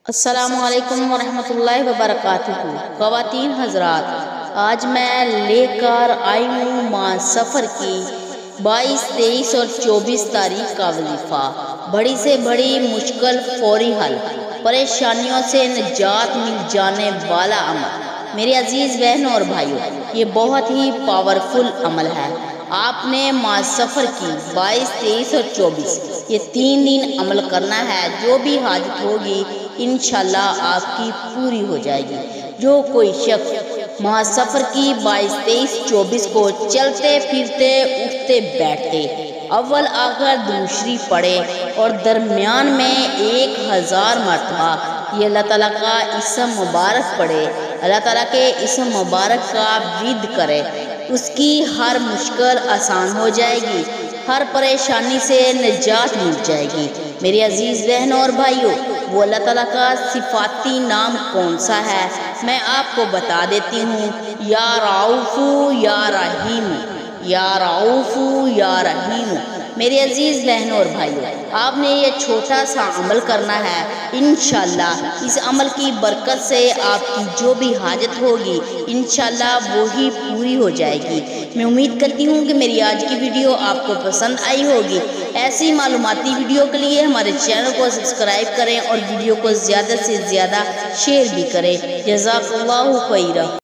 السلام علیکم ورحمۃ اللہ وبرکاتہ۔ خواتین حضرات، آج میں لے کر آئی ہوں ماہ سفر کی 22، 23 اور 24 تاریخ کا وظیفہ۔ بڑی سے بڑی مشکل فوری حل، پریشانیوں سے نجات مل جانے والا عمل۔ میرے عزیز بہنوں اور بھائیوں، یہ بہت ہی پاورفل عمل ہے۔ آپ نے ماہ سفر کی 22، 23 اور 24 یہ 3 دن عمل کرنا ہے۔ جو بھی حاجت ہوگی انشاءاللہ آپ کی پوری ہو جائے گی۔ جو کوئی شخص ماہ سفر کی 22، 23، 24 کو چلتے پھرتے اٹھتے بیٹھتے اول آخر درود شریف پڑھے اور درمیان میں 1000 مرتبہ یہ اللہ تعالیٰ کا اسم مبارک پڑھے، اللہ تعالیٰ کے اسم مبارک کا ورد کرے، اس کی ہر مشکل آسان ہو جائے گی، ہر پریشانی سے نجات مل جائے گی۔ میری عزیز بہنوں اور بھائیوں، وہ اللہ تعالیٰ کا صفاتی نام کون سا ہے میں آپ کو بتا دیتی ہوں۔ یا رؤوف یا رحیم، یا رؤوف یا رحیم۔ میرے عزیز بہنوں اور بھائیوں، آپ نے یہ چھوٹا سا عمل کرنا ہے۔ انشاءاللہ اس عمل کی برکت سے آپ کی جو بھی حاجت ہوگی انشاءاللہ وہی پوری ہو جائے گی۔ میں امید کرتی ہوں کہ میری آج کی ویڈیو آپ کو پسند آئی ہوگی۔ ایسی معلوماتی ویڈیو کے لیے ہمارے چینل کو سبسکرائب کریں اور ویڈیو کو زیادہ سے زیادہ شیئر بھی کریں۔ جزاک اللہ خیرا۔